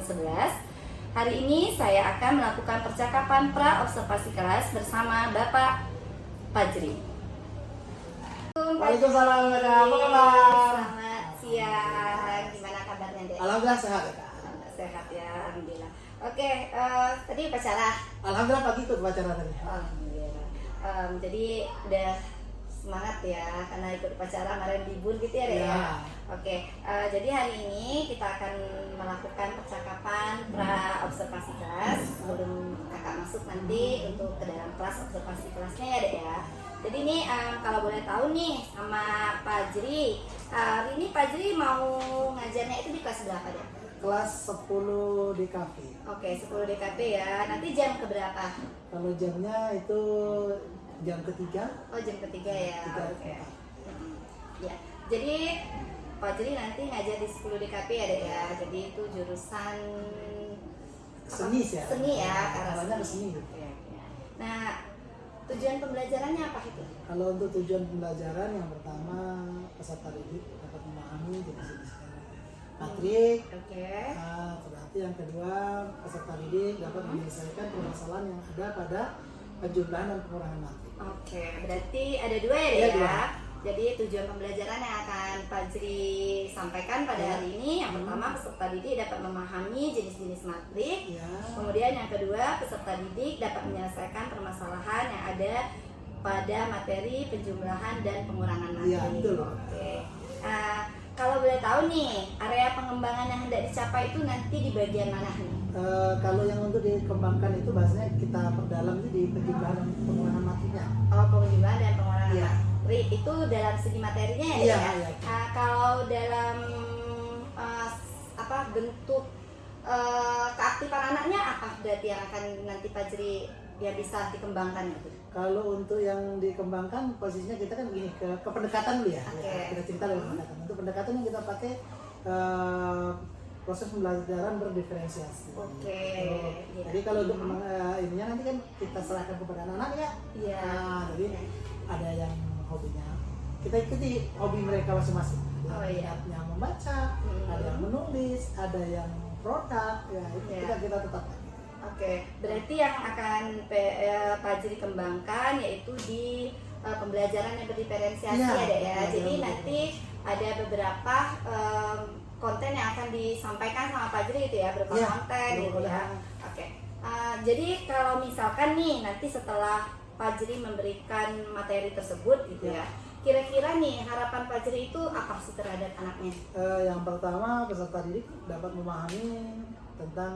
11. Hari ini saya akan melakukan percakapan pra-observasi kelas bersama Bapak Fajri. Waalaikumsalam, apa kabar? Selamat siang, gimana kabarnya Dek? Alhamdulillah sehat. Sehat ya, Alhamdulillah. Oke, tadi upacara? Alhamdulillah pagi ikut upacara tadi. Alhamdulillah. Jadi udah semangat ya, karena ikut upacara kemarin libur gitu ya Dek ya? Oke, jadi hari ini kita akan melakukan percakapan pra-observasi kelas sebelum kakak masuk nanti untuk ke dalam kelas observasi kelasnya ya Dek ya. Jadi ini kalau boleh tahu nih sama Pak Fajri, hari ini Pak Fajri mau ngajarnya itu di kelas berapa Dek? Kelas 10 DKV. Oke, 10 DKP ya. Nanti jam keberapa? Kalau jamnya itu jam ketiga. Oh, jam ketiga ya. Oke. Ya. Jadi Pak Fajri nanti ngajar di 10 DKP ya Dek ya. Jadi itu jurusan Seni ya. Seni ya, Karena seni. Oke. Nah, tujuan pembelajarannya apa itu? Kalau untuk tujuan pembelajaran yang pertama peserta didik dapat memahami jenis-jenis matrik. Oke. Berarti yang kedua peserta didik dapat menyelesaikan permasalahan yang ada pada penjumlahan dan pengurangan matrik. Oke, berarti ada dua ya Dek Iya, ya. dua. Jadi tujuan pembelajaran yang akan Pak Fajri sampaikan pada hari ini, yang pertama peserta didik dapat memahami jenis-jenis matrik. Ya. Kemudian yang kedua peserta didik dapat menyelesaikan permasalahan yang ada pada materi penjumlahan dan pengurangan materi. Iya, betul. Oke. Kalau boleh tahu nih, area pengembangan yang hendak dicapai itu nanti di bagian mana nih? Kalau yang untuk dikembangkan itu bahasanya kita perdalam itu di penjumlahan dan pengurangan matrinya. Oh, penjumlahan dan pengurangan Iya. materi itu dalam segi materinya ya? Iya, Ya? iya. Kalau dalam bentuk keaktifan anaknya apa berarti yang akan nanti Pak Fajri yang bisa dikembangkan itu? Kalau untuk yang dikembangkan posisinya kita kan begini ke pendekatan dulu ya. Oke. Kita cerita dari pendekatan. Untuk pendekatan yang kita pakai proses pembelajaran berdiferensiasi. Oke. Iya. Jadi kalau untuk ininya nanti kan kita serahkan kepada anak-anak ya. Iya. Jadi ada yang hobinya kita ikuti hobi mereka masing-masing. Oh, iya. Ada yang membaca, ada yang menulis, ada yang produk. Ya itu Iya. kita tetapkan. Oke, berarti yang akan Pak Fajri kembangkan yaitu di pembelajaran yang berdiferensiasi Iya, ya Dek ya. Jadi betul. nanti ada beberapa konten yang akan disampaikan sama Pak Fajri gitu ya, berupa Iya, konten gitu berupa ya. konten. Oke. Jadi kalau misalkan nih nanti setelah Pak Fajri memberikan materi tersebut gitu ya. Kira-kira nih harapan Pak Fajri itu apa sih terhadap anaknya? Yang pertama peserta didik dapat memahami tentang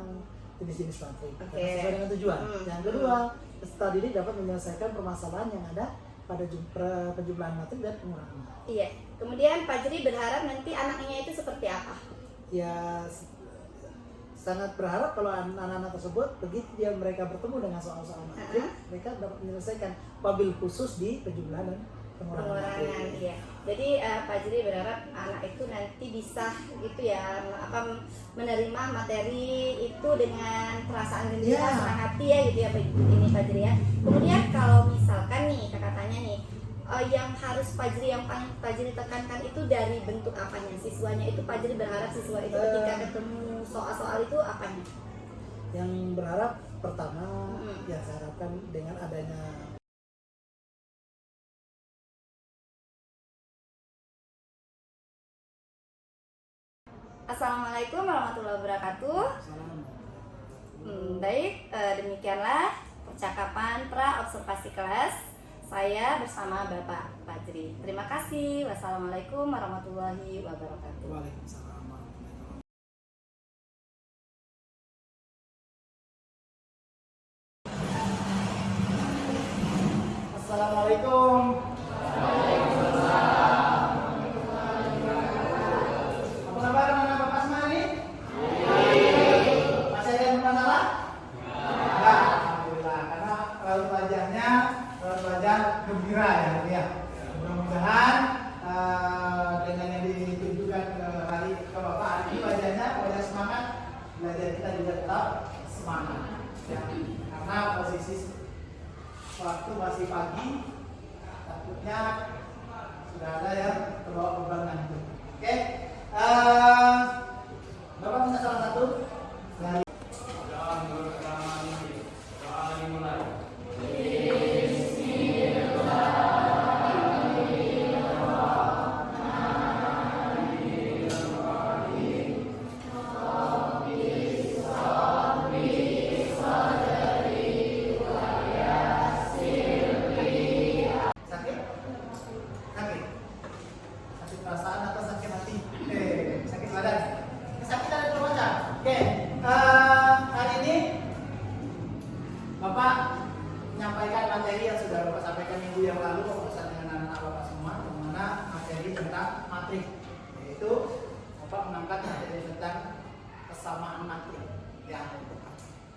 jenis-jenis matrik sesuai dengan tujuan. Yang kedua peserta didik dapat menyelesaikan permasalahan yang ada pada penjumlahan matrik dan pengurangan matrik. Iya. Kemudian Pak Fajri berharap nanti anaknya itu seperti apa? Ya sangat berharap kalau anak-anak tersebut begitu mereka bertemu dengan soal-soal matrik, mereka dapat menyelesaikan wabil khusus di penjumlahan dan pengurangan matrik. Iya. Jadi Pak Fajri berharap anak itu nanti bisa gitu ya menerima materi itu dengan perasaan gembira, senang hati ya gitu ya ini Pak Fajri ya. Kemudian kalau misalkan nih kakak tanya nih, yang harus Pak Fajri yang paling Pak Fajri tekankan itu dari bentuk apanya? Siswanya itu Pak Fajri berharap siswa itu ketika ketemu soal-soal itu apanya? Yang berharap pertama ya saya harapkan dengan adanya Assalamualaikum warahmatullahi wabarakatuh. Baik, demikianlah percakapan pra-observasi kelas saya bersama Bapak Fajri. Terima kasih. Wassalamualaikum warahmatullahi wabarakatuh. Waalaikumsalam. Assalamualaikum. Apa kabar anak bapak semua ini? Masih ada yang bermasalah? Enggak, alhamdulillah. Karena raut wajah gembira ya. Mudah-mudahan dengan yang ditunjukkan ke bapak hari ini wajahnya wajah semangat, belajar kita juga tetap semangat. Ya. Karena posisi waktu masih pagi, takutnya sudah ada yang terbawa beban itu. Oke, Bapak punya salah satu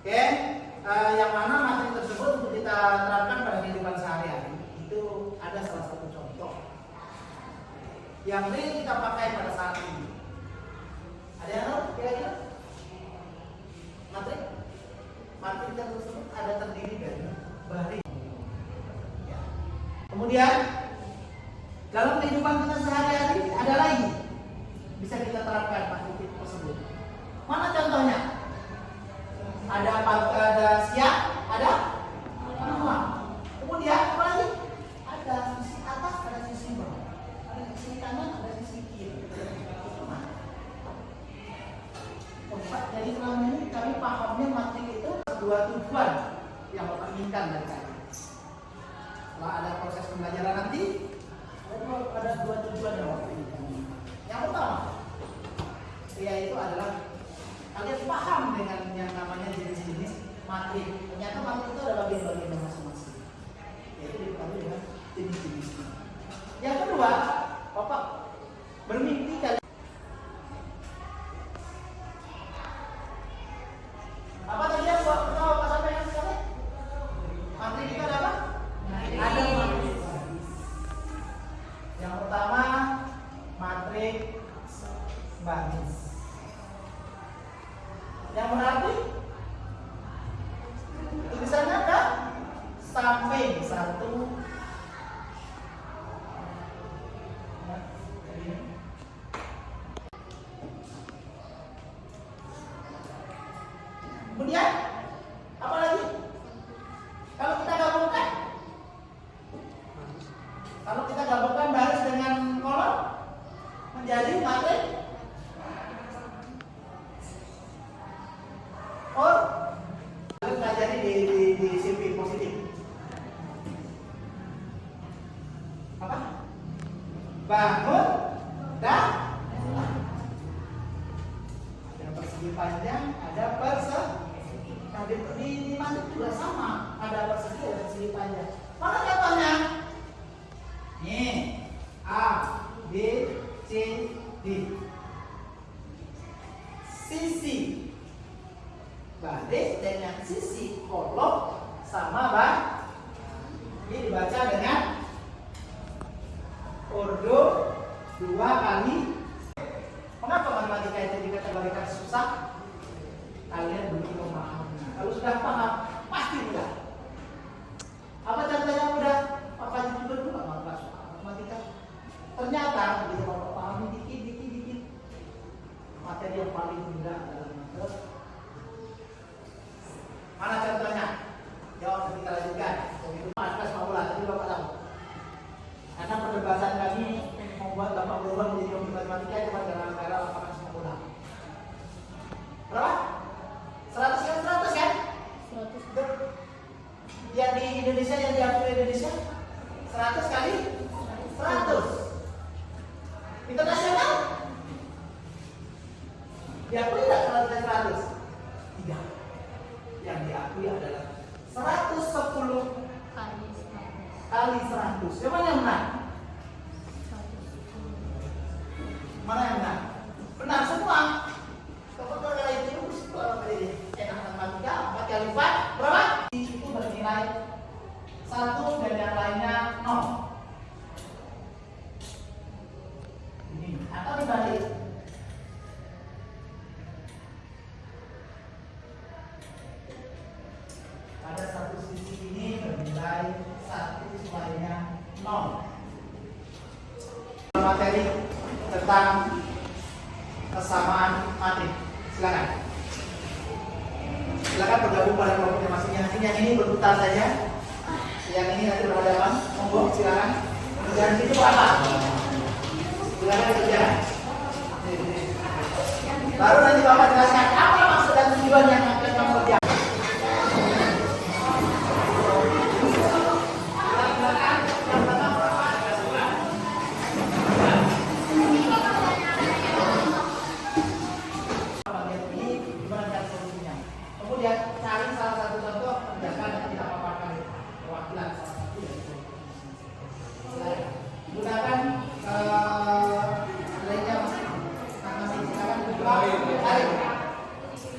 Oke, yang mana materi tersebut untuk kita terapkan pada kehidupan sehari-hari itu ada salah satu contoh yang sering kita pakai pada saat ini. Ada yang tahu kira-kira? Materi tersebut ada terdiri dari baris. Ya. Kemudian dalam kehidupan kita sehari-hari ada lagi bisa kita terapkan materi tersebut. Mana contohnya? Ada siang, ada malam. Kemudian apa lagi? Ada sisi atas, ada sisi bawah. Ada sisi kanan, ada sisi kiri. Jadi selama ini kami pahamnya materi itu dua tujuan yang Bapak inginkan dari kami. Setelah ada proses pembelajaran nanti, ada dua tujuan yang Bapak inginkan. Yang pertama, yaitu adalah kalian paham dengan yang namanya jenis-jenis materi. Ternyata materi itu ada bagian-bagian masing-masing, yaitu diketahui dengan jenis-jenisnya. Yang kedua, Bapak bermimpi kalian apa tadi yang Bapak sampaikan sekali? Materi kita ada apa? Ada materi. Yang pertama materi baris. Yang berarti tulisannya ada samping satu. Kemudian apa lagi? Kalau kita gabungkan baris dengan kolom menjadi materi harus pelajari di sisi positif. Apa? Bangun dan ada persegi panjang, ada persegi. Nah, di materi juga sama, ada persegi, ada persegi panjang. Mana contohnya? Nih, A, B, C, D. Sisi baris dengan sisi kolom sama bang. Ini dibaca dengan ordo 2 kali. Mengapa matematika itu dikategorikan susah? Kalian belum memahami. Kalau sudah paham, pasti mudah. Apa contohnya mudah? Apa juga dulu matematika. Ternyata begitu Bapak pahami dikit. Materi yang paling mudah adalah materi. Mana contohnya? Jawab, kita lanjutkan. Itu kelas Paula, tadi Bapak tahu. Karena perdebatan kami membuat Bapak berubah menjadi hobi matematika cuma gara-gara Bapak kasih Paula. Berapa? 100 kan? 100 kan? 100. Yang di Indonesia, yang diakui Indonesia 100 kali 100. Internasional? Diakui tidak kalau kita 100? Tidak. Yang diakui adalah 110 kali 100. Yang mana yang benar? Mana yang benar? Benar semua. Kalau itu enak matematika 4 kali 4 berapa? Itu bernilai 1 dan yang lainnya 0. Ini atau dibalik. Pada satu sisi ini bernilai 1, lainnya 0. Materi tentang kesamaan materi. Silakan. Silakan bergabung pada kelompoknya masing-masing. Yang ini berputar saja. Yang ini nanti berhadapan. Monggo silakan. Dan itu apa? Silakan dikerjakan. Baru nanti Bapak jelaskan apa maksud dan tujuan yang akan kamu kerjakan.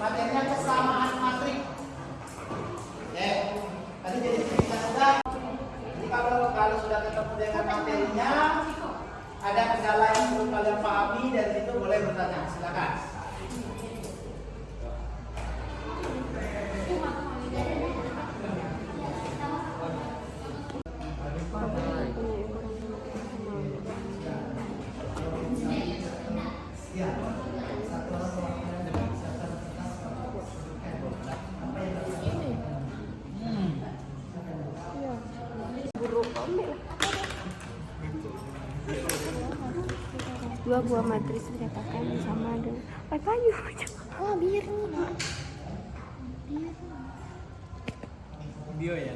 Materinya kesamaan matrik. dua buah matriks dikatakan sama dengan banyu. Oh, biar nih. Video ya.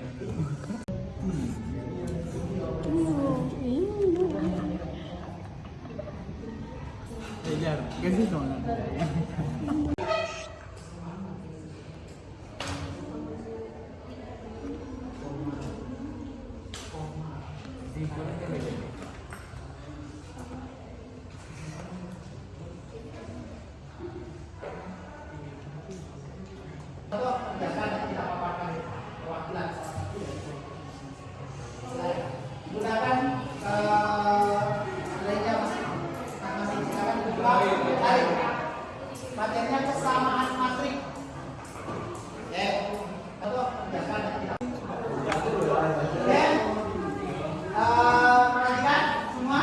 Belajar, ganti dong. Gunakan lainnya masing-masing silakan dibuka, tarik. Materinya kesamaan matrik. Oke. Atau kerjakan tidak. Oke. Perhatikan semua.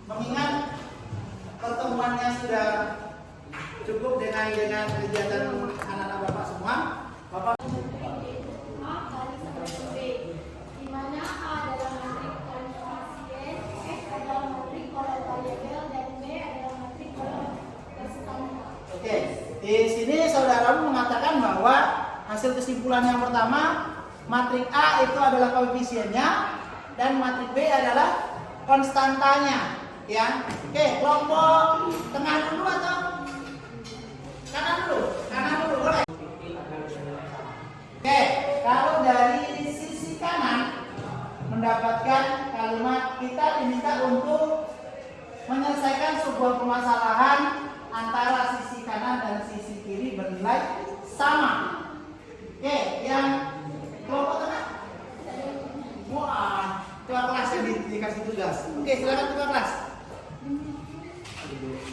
Mengingat pertemuannya sudah cukup dengan kegiatan anak-anak Bapak semua. Bapak Oke, di sini saudaramu mengatakan bahwa hasil kesimpulan yang pertama, matrik A itu adalah koefisiennya dan matrik B adalah konstantanya, ya. Oke, kelompok tengah dulu atau kanan dulu? Kanan dulu, boleh. Oke, kalau dari sisi kanan mendapatkan kalimat kita diminta untuk menyelesaikan sebuah permasalahan antara sisi kanan dan sisi kiri bernilai sama. Oke, yang kelompok tengah. Wah, ketua kelas yang dikasih tugas. Oke, silakan ketua kelas.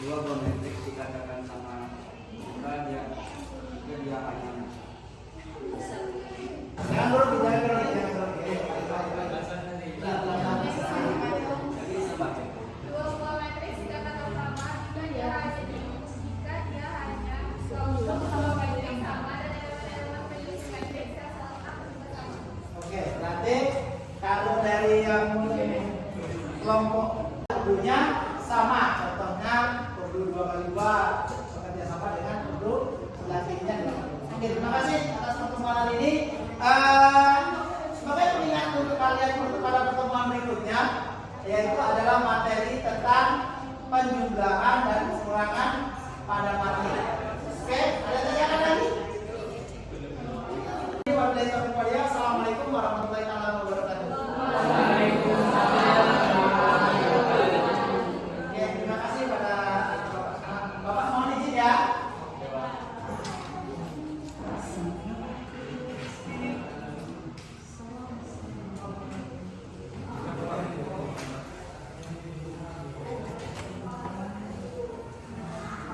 Dua geometrik dikatakan sama, maka dia hanya Jangan grogi, jangan grogi, jangan grogi. Dua buah matriks dikatakan sama jika dia hanya sama matriks sama dan elemen-elemen penyusun matriks yang salah satu bersama. Oke, berarti kalau dari yang kelompok dulunya sama, contohnya produk 2 kali 2 bekerja sama dengan produk sebelah kirinya 2. Oke, terima kasih atas pertemuan hari ini. Sebagai pengingat untuk kalian untuk pada pertemuan berikutnya, yaitu adalah materi tentang penjumlahan dan pengurangan pada materi. Oke, ada tanyakan lagi? Assalamualaikum warahmatullahi wabarakatuh. Oke, terima kasih pada Bapak, mohon izin ya.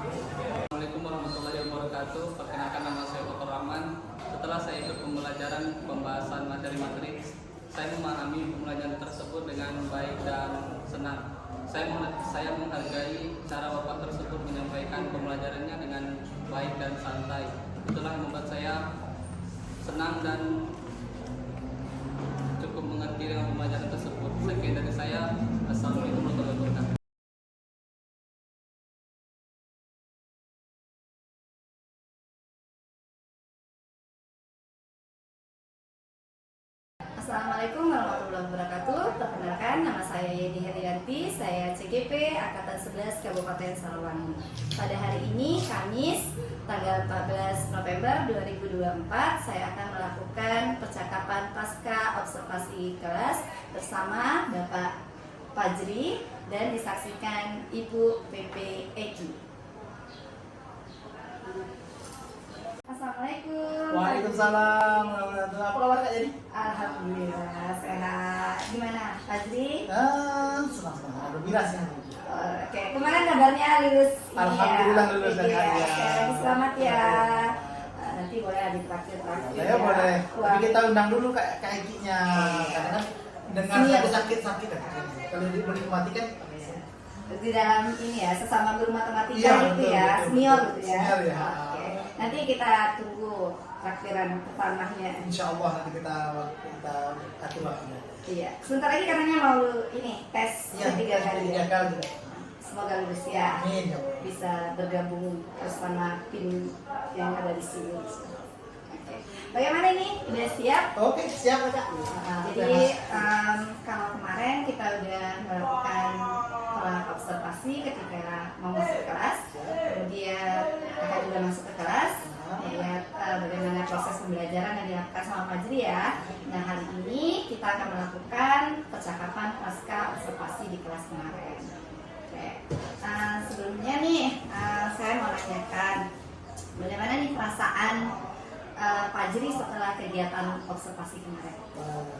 Assalamualaikum warahmatullahi wabarakatuh. Perkenalkan, nama saya Dr. Rahman. Setelah saya ikut pembelajaran pembahasan materi matriks, saya memahami pembelajaran tersebut dengan baik dan senang. Saya menghargai cara Bapak tersebut menyampaikan pembelajarannya dengan baik dan santai. Itulah yang membuat saya senang dan cukup mengerti dengan pembelajaran tersebut. Sekian dari saya. Assalamualaikum warahmatullahi wabarakatuh. Assalamualaikum warahmatullahi wabarakatuh. Perkenalkan, nama saya Yedi Herianti, saya CGP Angkatan 11 Kabupaten Sarawangun. Pada hari ini, Kamis, tanggal 14 November 2024, saya akan melakukan percakapan pasca observasi kelas bersama Bapak Fajri dan disaksikan Ibu PP Eki. Assalamualaikum. Waalaikumsalam warahmatullahi wabarakatuh. Apa kabar Kak Jadi? Alhamdulillah sehat. Gimana, Fajri? Senang-senang. Ada miras ya. Oke, kemarin kabarnya lulus. Alhamdulillah lulus dan ya. ya. Sekali lagi selamat ya. Nanti boleh ditraktir. Ya boleh. Tapi kita undang dulu Kak Ekinya. Karena kan dengar Iya. sakit-sakit. Kalau dinikmati kan di dalam ini ya, sesama guru matematika Iya, gitu betul, ya, betul, senior betul. gitu ya. Senior ya. Oke. Nanti kita tunggu traktiran pertamanya. insya Allah nanti kita atur waktunya. Iya. Sebentar lagi katanya mau ini tes Iya, ketiga kali. ketiga Ya. kali. semoga lulus ya. Amin. Bisa bergabung bersama tim yang ada di sini. Oke. Bagaimana ini? Udah siap? Oke, siap Kak. Jadi kalau kemarin kita udah melakukan observasi ketika mau masuk kelas, kemudian kakak juga masuk ke kelas, lihat bagaimana proses pembelajaran yang dilakukan sama Fajri ya. Nah hari ini kita akan melakukan percakapan pasca observasi di kelas kemarin. Oke. Sebelumnya nih saya mau nanyakan bagaimana nih perasaan Fajri setelah kegiatan observasi kemarin?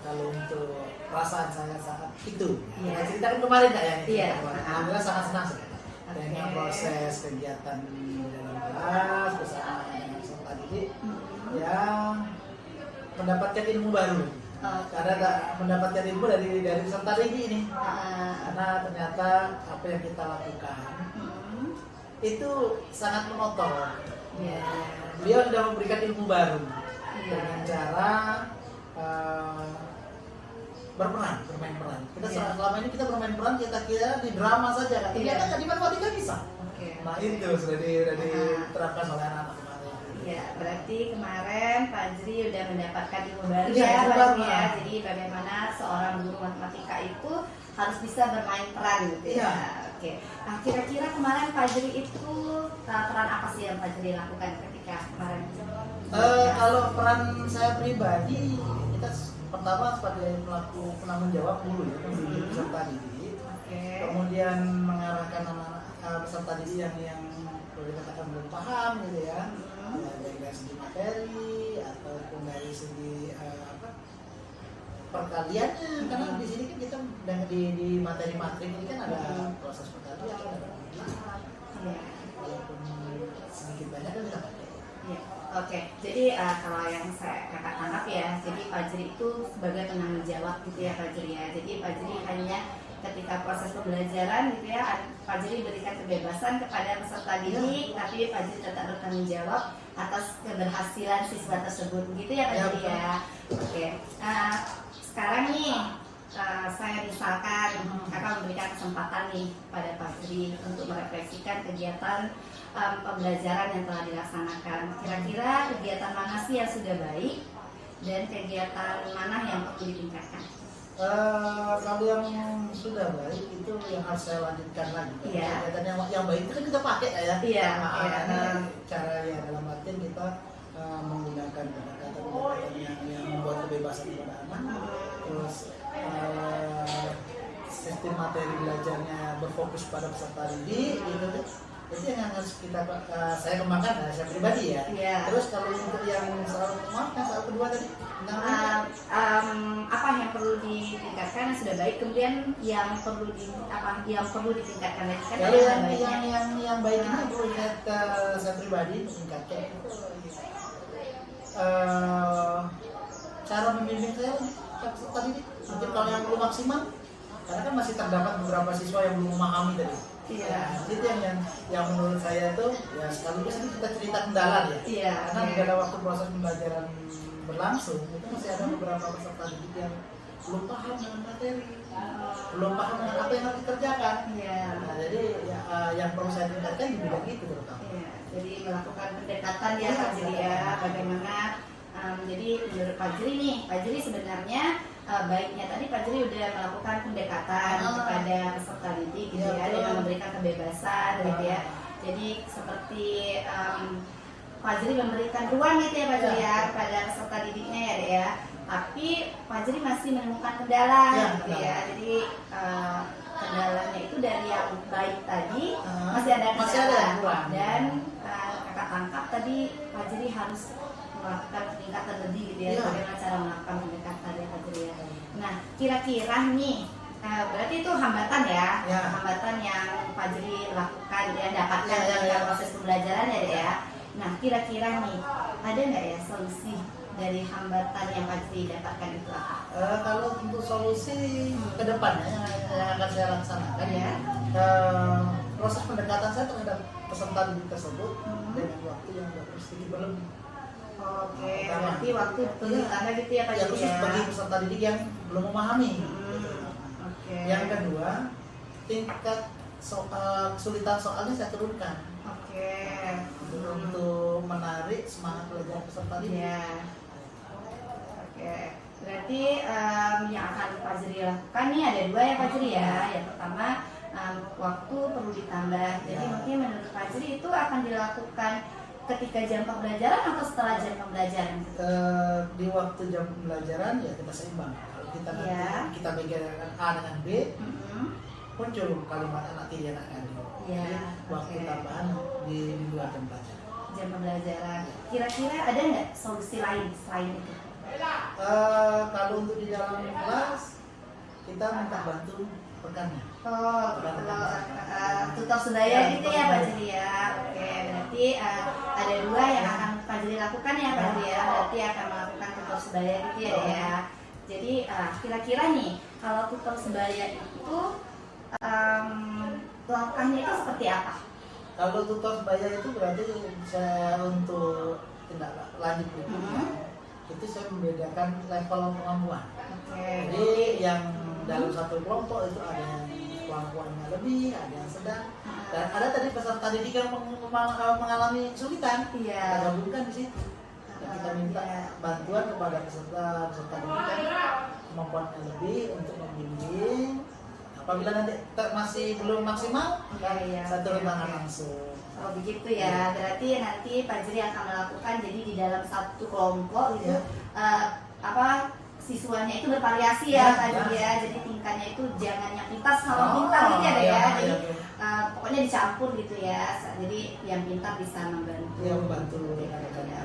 Kalau untuk perasaan saya saat itu, Iya. saya ceritakan kemarin Kak ya. Iya. Alhamdulillah sangat senang sekali dengan Oke. proses kegiatan di dalam kelas bersama dengan peserta didik yang mendapatkan ilmu baru. Karena mendapatkan ilmu dari peserta didik ini. Karena ternyata apa yang kita lakukan itu sangat monoton. Iya. Beliau sudah memberikan ilmu baru Iya. dengan cara bermain peran. Kita Iya. selama ini kita bermain peran kita kira di drama saja kan. Iya. Ternyata di matematika bisa. Oke. Nah itu sudah diterapkan oleh anak-anak kemarin. Ya, berarti kemarin Fajri udah mendapatkan ilmu baru Iya, ya, ilmu Pak baru. ya. Jadi bagaimana seorang guru matematika itu harus bisa bermain peran gitu ya. Iya. Oke. Nah, kira-kira kemarin Fajri itu peran apa sih yang Fajri lakukan ketika kemarin? Kalau peran saya pribadi kita pertama sebagai pelaku penanggung jawab dulu ya, membimbing peserta didik. Oke. Kemudian mengarahkan anak-anak peserta didik yang boleh dikatakan belum paham gitu ya, baik dari segi materi ataupun dari segi perkaliannya, karena di sini kan kita di materi-materi ini kan ada proses perkalian, ada pembilangan, Iya. walaupun sedikit banyak kan kita pakai. Iya. Oke, jadi kalau yang saya kakak tangkap ya, jadi Fajri itu sebagai penanggung jawab gitu ya Fajri ya. Jadi Fajri hanya ketika proses pembelajaran gitu ya, Fajri berikan kebebasan kepada peserta didik, tapi Fajri tetap bertanggung jawab atas keberhasilan siswa tersebut, begitu ya Fajri ya. Oke, sekarang nih saya misalkan kakak memberikan kesempatan nih pada Fajri untuk merefleksikan kegiatan pembelajaran yang telah dilaksanakan. Kira-kira kegiatan mana sih yang sudah baik dan kegiatan mana yang perlu ditingkatkan? Kalau yang sudah baik itu yang harus saya lanjutkan lagi. Iya. Kegiatan yang baik itu kan kita pakai ya. Iya, Nah, iya. ini cara ya dalam artian kita menggunakan pendekatan yang membuat kebebasan kepada anak. Terus sistem materi belajarnya berfokus pada peserta didik gitu kan. Itu yang harus kita saya kembangkan saya pribadi ya. Iya. Terus kalau untuk yang soal kedua tadi Apa yang perlu ditingkatkan yang sudah baik, kemudian yang perlu ditingkatkan lagi kan kalau ada baiknya. yang baik ini perlu lihat saya pribadi meningkatkan itu cara membimbing saya tadi mungkin kalau yang belum maksimal karena kan masih terdapat beberapa siswa yang belum memahami tadi. Iya. Itu yang menurut saya itu ya sekaligus ini kita cerita kendala ya. Iya. Karena di dalam waktu proses pembelajaran berlangsung itu masih ada beberapa peserta didik yang belum paham dengan materi, belum paham dengan apa yang harus dikerjakan. Iya. Nah, jadi yang perlu saya tingkatkan di bidang itu terutama. Iya. Jadi melakukan pendekatan ya Fajri ya, bagaimana jadi menurut Fajri nih, Fajri sebenarnya baiknya tadi Fajri udah melakukan pendekatan kepada peserta didik gitu ya, dengan memberikan kebebasan gitu ya. Jadi seperti Fajri memberikan ruang gitu ya Fajri ya kepada peserta didiknya ya. Tapi Fajri masih menemukan kendala gitu ya. Jadi kendalanya itu dari yang baik tadi masih ada kendala dan kakak tangkap tadi Fajri harus melakukan peningkatan lebih gitu ya, bagaimana cara melakukan pendekatan ya Fajri ya. Nah kira-kira nih berarti itu hambatan ya, hambatan yang Fajri lakukan ya, dapatkan dalam proses pembelajaran ya. Nah kira-kira nih ada nggak ya solusi dari hambatan yang Fajri dapatkan itu apa? Kalau untuk solusi ke depannya yang akan saya laksanakan ya, proses pendekatan saya terhadap peserta didik tersebut dengan waktu yang sedikit berlebih. Oke, berarti waktu betul ditambah gitu ya Pak Ya, Jiri khusus ya. bagi peserta didik yang belum memahami. Oke. Yang kedua, tingkat kesulitan soalnya saya turunkan Oke. untuk menarik semangat belajar peserta didik. Iya. Oke. Berarti yang akan Pak Jeri lakukan nih ada dua ya Pak Jeri ya. Yang pertama waktu perlu ditambah. Jadi Ya. mungkin menurut Pak Jeri itu akan dilakukan ketika jam pembelajaran atau setelah jam pembelajaran? Di waktu jam pembelajaran ya kita seimbang. Kalau kita nanti Ya. kita bedakan A dengan B, muncul kalimat anak tidak anak kandung. Ya, Jadi, waktu oke. tambahan di luar jam pelajaran. Jam pembelajaran. Kira-kira ada nggak solusi lain selain itu? Kalau untuk di dalam kelas kita minta bantu rekannya. Oh, kalau tutor sebaya gitu ya Pak Jeri ya. Oke, berarti ada dua yang akan Pak Jeri lakukan ya Pak Jeri ya. Berarti akan melakukan tutor sebaya gitu ya. Jadi kira-kira nih kalau tutor sebaya itu langkahnya itu seperti apa? Kalau tutor sebaya itu berarti saya untuk tindak lanjut berikutnya. Itu saya membedakan level kemampuan. Oke. Jadi yang dalam satu kelompok itu ada yang kemampuannya lebih, ada yang sedang, dan ada tadi peserta didik yang mengalami kesulitan. Iya. Kita gabungkan di situ. Dan kita minta Iya. bantuan kepada peserta didik yang kemampuannya lebih untuk membimbing. Apabila nanti masih belum maksimal, Iya, saya turun oke, tangan oke. langsung. Oh begitu ya, berarti nanti Pak Jeri akan melakukan jadi di dalam satu kelompok gitu, siswanya itu bervariasi ya Ya, Pak Jeri ya, jadi tingkatnya itu jangan yang pintar sama pintar gitu ya, iya, jadi iya. pokoknya dicampur gitu ya, jadi yang pintar bisa membantu. Iya, membantu. Ya,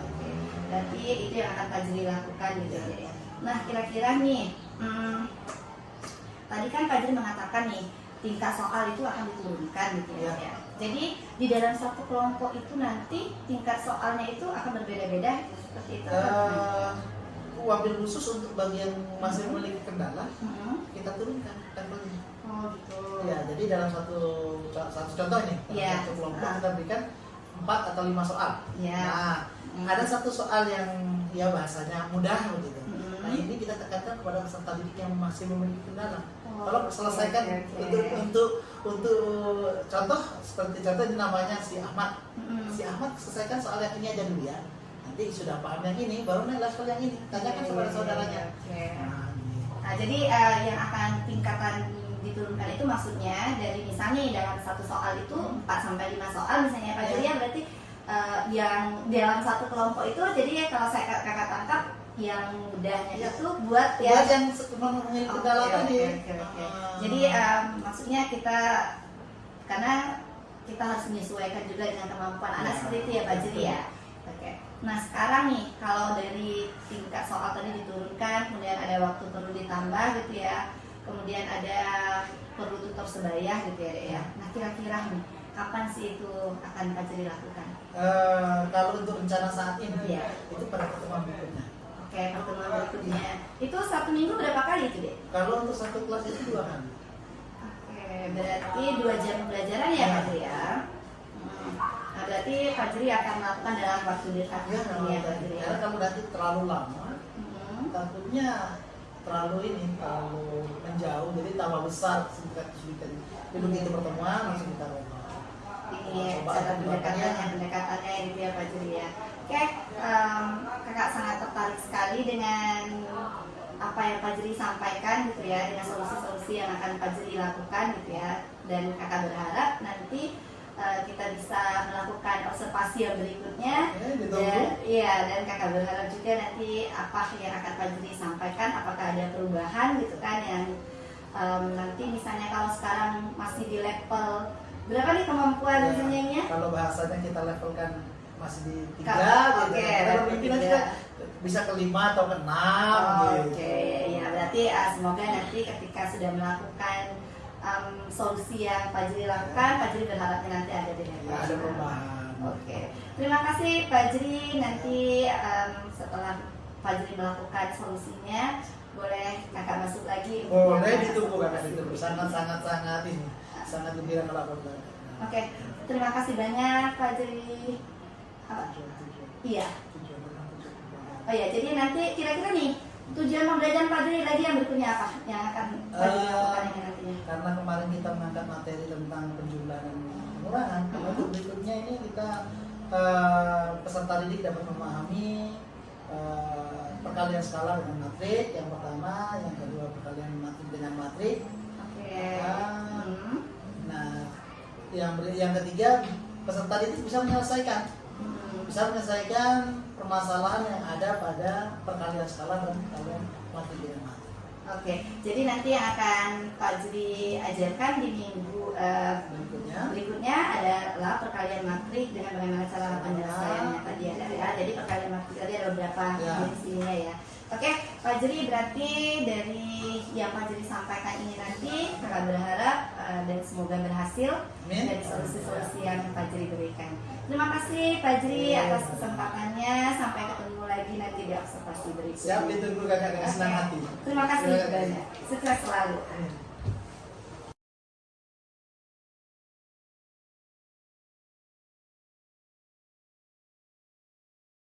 oke. Berarti itu yang akan Pak Jeri lakukan gitu ya. Nah kira-kira nih, tadi kan Pak Jeri mengatakan nih tingkat soal itu akan diturunkan gitu ya. Ya. Jadi di dalam satu kelompok itu nanti tingkat soalnya itu akan berbeda-beda gitu, seperti itu. Wabil khusus untuk bagian masih memiliki kendala, Mhm. kita turunkan levelnya. Oh gitu. Ya, jadi dalam satu contoh nih, dalam Iya. satu kelompok kita berikan 4 atau 5 soal. Iya. Nah, ada satu soal yang ya bahasanya mudah begitu. Mhm. Nah, ini kita tekankan kepada peserta didik yang masih memiliki kendala. Oh, Kalau selesaikan oke. untuk contoh seperti contoh ini namanya si Ahmad. Mhm. Si Ahmad selesaikan soal yang ini aja dulu ya. Nanti sudah paham yang ini, baru naik level yang ini. Tanyakan kepada saudaranya. Oke. Nah, ini. Nah, jadi yang akan tingkatan diturunkan itu maksudnya dari misalnya dalam satu soal itu 4 sampai 5 soal misalnya Pak Jeri ya, berarti yang dalam satu kelompok itu jadi ya kalau saya kakak tangkap yang mudahnya Ya. itu buat ya Buat yang memiliki kendala Oke, tadi. oke. Jadi maksudnya kita karena kita harus menyesuaikan juga dengan kemampuan anak seperti itu ya Pak Jeri ya. Oke. Nah sekarang nih kalau dari tingkat soal tadi diturunkan, kemudian ada waktu perlu ditambah gitu ya, kemudian ada perlu tutor sebaya gitu ya Dek, ya. Nah kira-kira nih kapan sih itu akan Pak Jeri lakukan? Kalau untuk rencana saat ini, Iya. itu pada pertemuan berikutnya. Oke, pertemuan berikutnya itu 1 minggu berapa kali itu Dek? Kalau untuk satu kelas itu 2 kali. Oke, berarti 2 jam pembelajaran ya Pak Jeri ya? Nah berarti Pak Jeri akan melakukan dalam waktu dekat Ya, ini ya Pak Jeri ya? karena kalau nanti terlalu lama, Mhm. takutnya terlalu menjauh, jadi tambah besar tingkat kesulitan. Jadi begitu pertemuan langsung kita ubah. Iya, Coba cara pendekatannya. pendekatannya gitu ya Pak Jeri ya. Oke, kakak sangat tertarik sekali dengan apa yang Pak Jeri sampaikan gitu ya, dengan solusi-solusi yang akan Pak Jeri lakukan gitu ya. Dan kakak berharap nanti kita bisa melakukan observasi yang berikutnya. Dan iya, dan kakak berharap juga nanti apa yang akan Pak Jeri sampaikan, apakah ada perubahan gitu kan yang nanti misalnya kalau sekarang masih di level berapa nih kemampuan Ya, misalnya? kalau bahasanya kita levelkan masih di 3 Kalau- gitu. oke, Kalau level pimpinan 3. juga bisa ke 5 atau ke 6 gitu. Oke, ya berarti semoga nanti ketika sudah melakukan solusi yang Pak Jeri lakukan, Pak Jeri berharapnya nanti ada di level Ya, ada 6. perubahan. Oke, terima kasih Pak Jeri. Nanti setelah Pak Jeri melakukan solusinya, boleh kakak masuk lagi. Boleh ditunggu kakak ditunggu. Sangat ini. Sangat gembira kalau aku Oke, terima kasih banyak Pak Jeri. Apa? Iya. Oh ya, jadi nanti kira-kira nih Tujuan pembelajaran Pak Juri lagi yang berikutnya apa? Yang akan Pak Juri lakukan ini nantinya? Karena kemarin kita mengangkat materi tentang penjumlahan dan pengurangan, kalau untuk berikutnya ini kita peserta didik dapat memahami perkalian skala dengan matrik yang pertama, yang kedua perkalian matrik dengan matrik. Oke. Nah, yang ketiga peserta didik bisa menyelesaikan permasalahan yang ada pada perkalian skala dan perkalian matrik dengan matrik. Oke, jadi nanti yang akan Pak Juri ajarkan di minggu berikutnya adalah perkalian matrik dengan bagaimana cara penyelesaiannya tadi ya. Jadi perkalian matrik tadi ada beberapa jenisnya ya. Oke, Pak Juri, berarti dari yang Pak Juri sampaikan ini nanti kakak berharap dan semoga berhasil dari solusi-solusi yang Pak Juri berikan. Terima kasih Pak Juri atas kesempatannya. Sampai ketemu lagi nanti di observasi berikutnya. Siap, ditunggu kakak dengan senang hati. Terima kasih banyak. Sukses selalu.